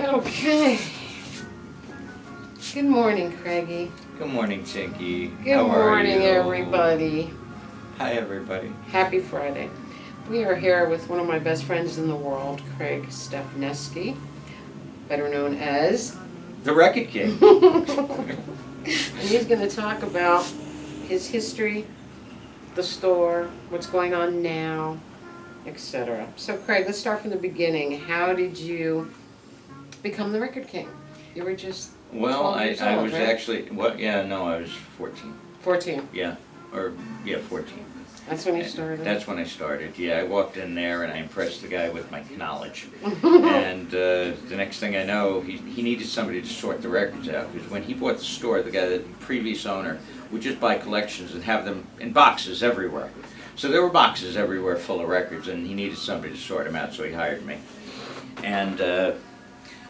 Okay. Good morning, Craigie. Good morning, Tinky. Good How are morning, you? everybody. Hi, everybody. Happy Friday. We are here with one of my best friends in the world, Craig Stefneski, better known as The Record King. and he's going to talk about his history, the store, what's going on now, etc. So, Craig, let's start from the beginning. How did you become the Record King? You were just Well, 12 I years old, was right? actually, I was 14. 14. Yeah, 14. That's when you started. That's when I started. Yeah, I walked in there and I impressed the guy with my knowledge. And the next thing I know, he needed somebody to sort the records out. Because when he bought the store, the previous owner, would just buy collections and have them in boxes everywhere. So there were boxes everywhere full of records, and he needed somebody to sort them out, so he hired me. And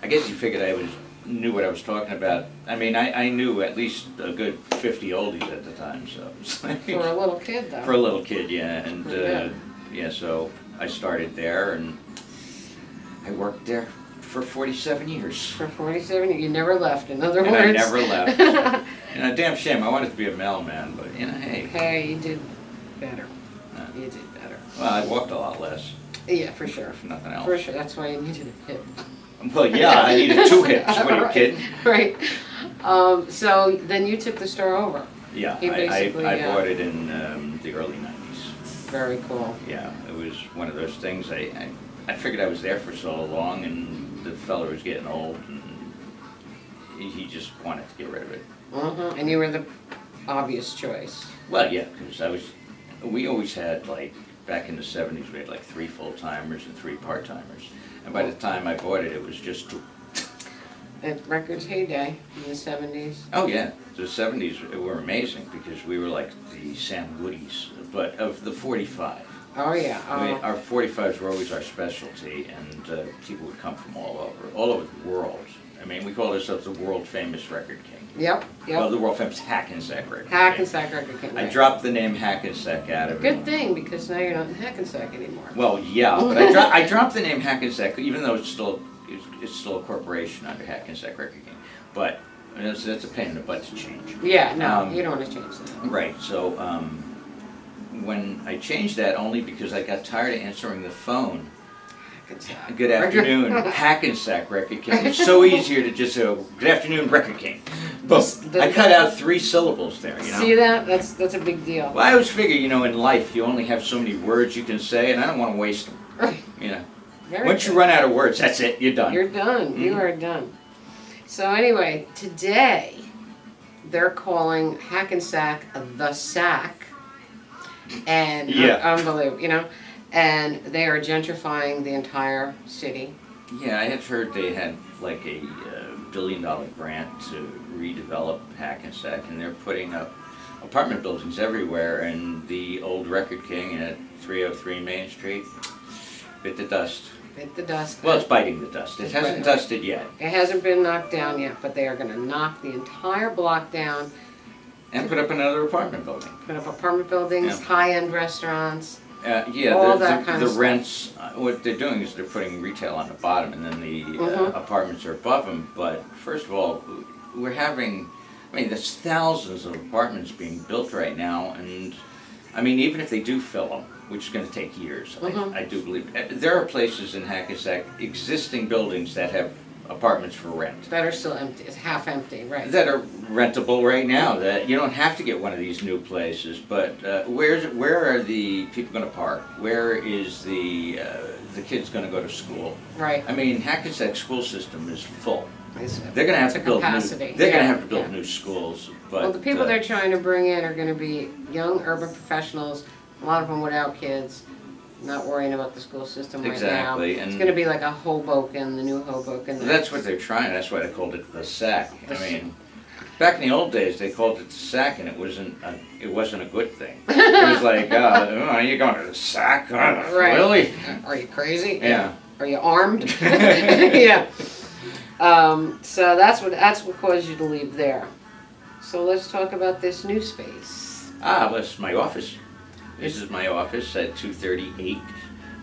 I guess he figured I knew what I was talking about. I mean, I knew at least a good 50 oldies at the time, so. For a little kid, though. For a little kid, yeah. And Yeah. so I started there, and I worked there for 47 years. For 47, you never left, in other And words. I never left. And a damn shame, I wanted to be a mailman, but hey. Hey, you did better. You did better. Well, I walked a lot less, Yeah, for sure. if nothing else. For sure, that's why you needed a hip. Well, yeah, I needed 2 hips, what are you kidding? Right. So then you took the store over. Yeah, He basically, I bought it in the early 90s. Very cool. Yeah, it was one of those things, I figured I was there for so long, and the fella was getting old, and he just wanted to get rid of it. And you were the obvious choice. Well, yeah, because we always had, like, back in the 70s, we had like 3 full-timers and 3 part-timers. And by the time I bought it, it was just 2. At Records heyday in the 70s. Oh, yeah, the 70s were amazing because we were like the Sam Goodies, but of the 45. Oh, yeah. I mean, our 45s were always our specialty, and people would come from all over the world. I mean, we called ourselves the world-famous Record King. Yep. Well, the world-famous Hackensack Record King. Hackensack Record King. I dropped the name Hackensack out of it. Good thing, because now you're not in Hackensack anymore. Well, yeah, but I dropped the name Hackensack, even though it's still a corporation under Hackensack Record King. But that's a pain in the butt to change. Yeah, no, you don't want to change that. Right. So when I changed that, only because I got tired of answering the phone. Hackensack. Good afternoon, Hackensack Record King. It's so easier to just say, good afternoon, Record King. But I cut out 3 syllables there, you know. See that? That's a big deal. Well, I always figure, in life you only have so many words you can say, and I don't want to waste them. Right. Very Once good. you run out of words, that's it. You're done. You're done. You are done. So anyway, today they're calling Hackensack the Sack, and unbelievable, and they are gentrifying the entire city. Yeah, I had heard they had like a $1 billion grant to redevelop Hackensack, and they're putting up apartment buildings everywhere, and the old Record King at 303 Main Street bit the dust. Bit the dust. Well, it's biting the dust. It hasn't dusted yet. It hasn't been knocked down yet, but they are going to knock the entire block down. And put up another apartment building. Put up apartment buildings, Yeah. high-end restaurants. All that kind of the stuff. rents, what they're doing is they're putting retail on the bottom, and then the apartments are above them. But first of all, there's thousands of apartments being built right now, and I mean, even if they do fill them, which is going to take years, I do believe. There are places in Hackensack, existing buildings that have apartments for rent. That are still empty. It's half empty, right? That are rentable right now. That you don't have to get one of these new places. But where are the people going to park? Where is the kids going to go to school? Right. I mean, Hackensack school system is full. They're going to have to build capacity. new. They're going to have to build new schools. But Well, the people they're trying to bring in are going to be young urban professionals. A lot of them without kids, not worrying about the school system right now. Exactly, It's and going to be like a Hoboken, the new Hoboken. that's what they're trying. That's why they called it the Sack. I mean, back in the old days, they called it the Sack, and it wasn't a good thing. It was like, oh, you're going to the Sack? Right. Really? Are you crazy? Yeah. Are you armed? Yeah. So that's what caused you to leave there. So let's talk about this new space. Well, it's my office. This is my office at 238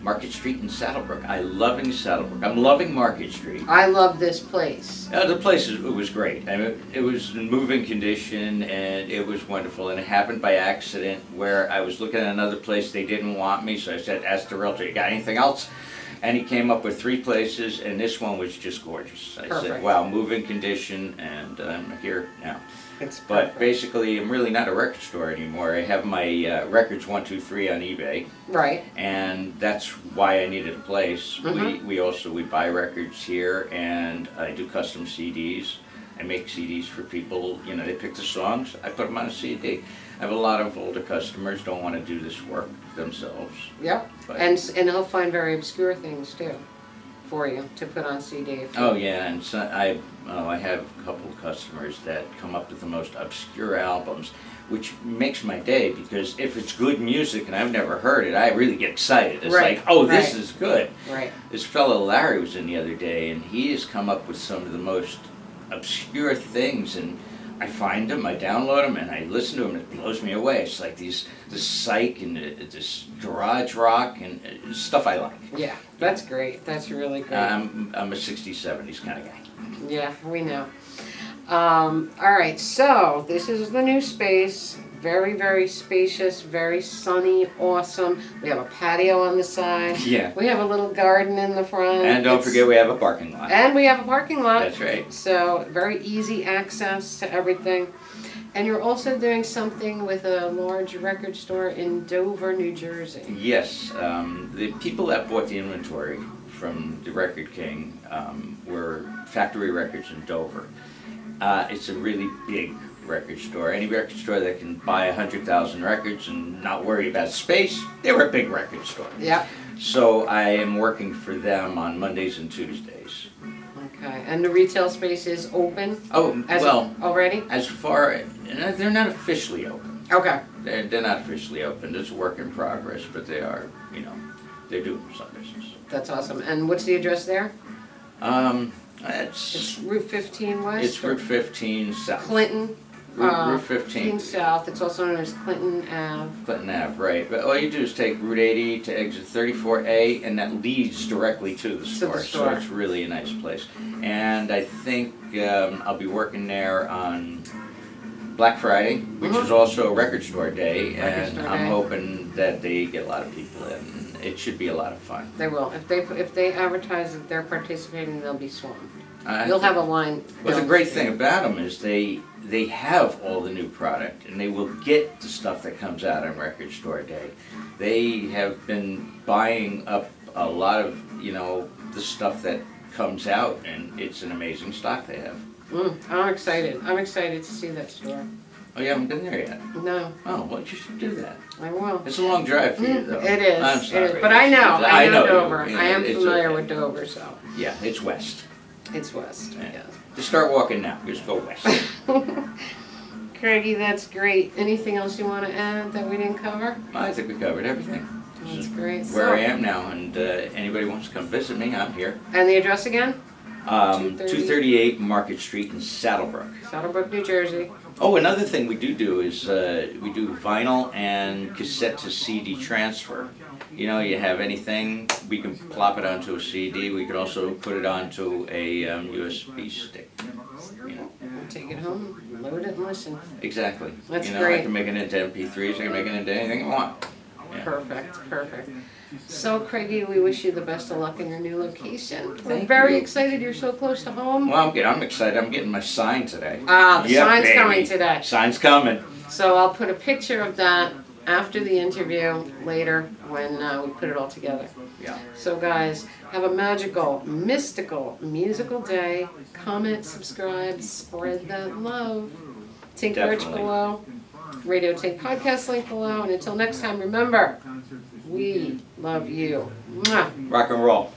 Market Street in Saddlebrook. I'm loving Saddlebrook. I'm loving Market Street. I love this place. The place it was great. I mean, it was in moving condition and it was wonderful. And it happened by accident where I was looking at another place. They didn't want me, so I said, "Ask the realtor, you got anything else?" And he came up with 3 places, and this one was just gorgeous. I Perfect. said, "Wow, moving condition," and I'm here now. It's But perfect. basically, I'm really not a record store anymore. I have my Records 123 on eBay, Right. and that's why I needed a place. Mhm. We buy records here, and I do custom CDs. I make CDs for people. You know, they pick the songs. I put them on a CD. I have a lot of older customers don't want to do this work themselves. Yep. But, And he'll find very obscure things too for you to put on CD. If you- oh yeah, and so I have a couple of customers that come up with the most obscure albums, which makes my day because if it's good music and I've never heard it, I really get excited. It's Right, like, oh, this right. is good. Right. This fellow Larry was in the other day, and he has come up with some of the most obscure things, and I find them, I download them, and I listen to them, and it blows me away. It's like this psych and this garage rock and stuff I like. Yeah. That's great. That's really great. I'm a 60s, 70s kind of guy. Yeah, we know. All right, so this is the new space. Very, very spacious, very sunny, awesome. We have a patio on the side. Yeah. We have a little garden in the front. And don't It's- forget we have a parking lot. And we have a parking lot. That's right. So very easy access to everything. And you're also doing something with a large record store in Dover, New Jersey. Yes, the people that bought the inventory from the Record King were Factory Records in Dover. It's a really big record store. Any record store that can buy 100,000 records and not worry about space, they were a big record store. Yep. So I am working for them on Mondays and Tuesdays. Okay. And the retail space is open Oh, well, already? as far, they're not officially open. Okay. They're not officially open. It's a work in progress, but they are, they're doing some business. That's awesome. And what's the address there? It's It's Route 15 West? It's Route 15 South. Clinton. Route 15. South. It's also known as Clinton Ave. Clinton Ave, right. But all you do is take Route 80 to exit 34A, and that leads directly to the store. So store. it's really a nice place. And I think I'll be working there on Black Friday, which is also a record store day, and store I'm day. hoping that they get a lot of people in. It should be a lot of fun. They will. If they advertise that they're participating, they'll be swamped. I You'll think- have a line. Well, the down great street. thing about them is they have all the new product, and they will get the stuff that comes out on Record Store Day. They have been buying up a lot of, the stuff that comes out, and it's an amazing stock they have. I'm excited. I'm excited to see that store. Oh, you haven't been there yet? No, Oh, well, you should do that. I will. It's a long drive for you, though. It is. I'm It sorry. is. But I know. I know you. Dover. Yeah, I am it's familiar okay. with Dover, so Yeah, it's west. it's west. Yeah. Yes. Just start walking now. Just go west. Craigie, that's great. Anything else you want to add that we didn't cover? I think we covered everything. This That's is great. where I am now, and anybody wants to come visit me, I'm here. And the address again? 238 Market Street in Saddlebrook. Saddlebrook, New Jersey. Oh, another thing we do is we do vinyl and cassette to CD transfer. You have anything, we can plop it onto a CD. We can also put it onto a USB stick. Take it home, load it, and listen. Exactly. That's I great. can make it into MP3s. I can make it into anything I want. Yeah. Perfect, perfect. So, Craigie, we wish you the best of luck in your new location. We're Thank very you. excited you're so close to home. Well, I'm excited. I'm getting my sign today. The Yeah, sign's baby. coming today. Sign's coming. So I'll put a picture of that after the interview later when we put it all together. Yeah. So guys, have a magical, mystical, musical day. Comment, subscribe, spread that love. Tink Merch Definitely. below. Radio Tink podcast link below. And until next time, remember, we love you. Mwah. Rock and roll.